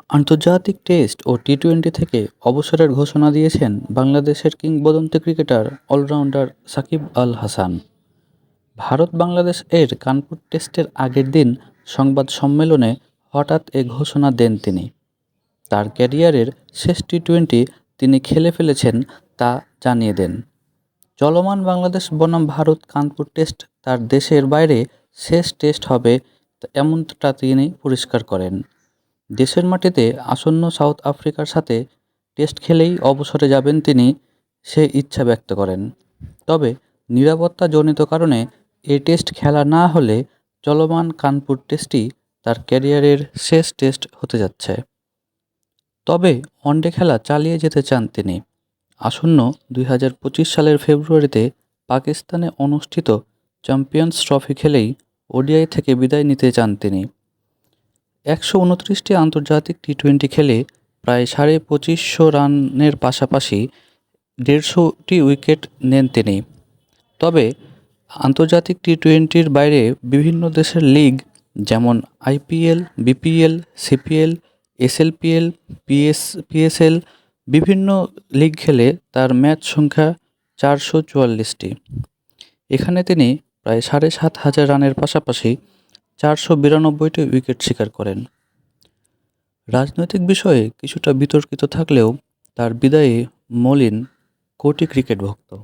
আন্তর্জাতিক টেস্ট ও টি-টোয়েন্টি থেকে অবসরের ঘোষণা দিয়েছেন বাংলাদেশের কিংবদন্তি ক্রিকেটার অলরাউন্ডার সাকিব আল হাসান। ভারত-বাংলাদেশ এর কানপুর টেস্টের আগের দিন সংবাদ সম্মেলনে হঠাৎ এ ঘোষণা দেন তিনি। তার ক্যারিয়ারের শেষ টি-টোয়েন্টি তিনি খেলে ফেলেছেন তা জানিয়ে দেন। চলমান বাংলাদেশ বনাম ভারত কানপুর টেস্ট তার দেশের বাইরে শেষ টেস্ট হবে এমনটা তিনি পরিষ্কার করেন। দেশের মাটিতে আসন্ন সাউথ আফ্রিকার সাথে টেস্ট খেলেই অবসরে যাবেন তিনি, সে ইচ্ছা ব্যক্ত করেন। তবে নিরাপত্তাজনিত কারণে এ টেস্ট খেলা না হলে চলমান কানপুর টেস্টই তার ক্যারিয়ারের শেষ টেস্ট হতে যাচ্ছে। তবে ওয়ানডে খেলা চালিয়ে যেতে চান তিনি। আসন্ন 2025 সালের ফেব্রুয়ারিতে পাকিস্তানে অনুষ্ঠিত চ্যাম্পিয়ন্স ট্রফি খেলেই ওডিআই থেকে বিদায় নিতে চান তিনি। 129টি আন্তর্জাতিক টি-টোয়েন্টি খেলে প্রায় 2500 রানের পাশাপাশি 150টি উইকেট নেন তিনি। তবে আন্তর্জাতিক টি-টোয়েন্টির বাইরে বিভিন্ন দেশের লিগ যেমন আইপিএল, বিপিএল, সিপিএল, এসএলপিএল, পিএসএল বিভিন্ন লিগ খেলে তার ম্যাচ সংখ্যা 444টি। এখানে তিনি প্রায় 7500 রানের পাশাপাশি 492টি উইকেট শিকার করেন। রাজনৈতিক বিষয়ে কিছুটা বিতর্কিত থাকলেও তার বিদায়ে মলিন কোটি ক্রিকেট ভক্ত।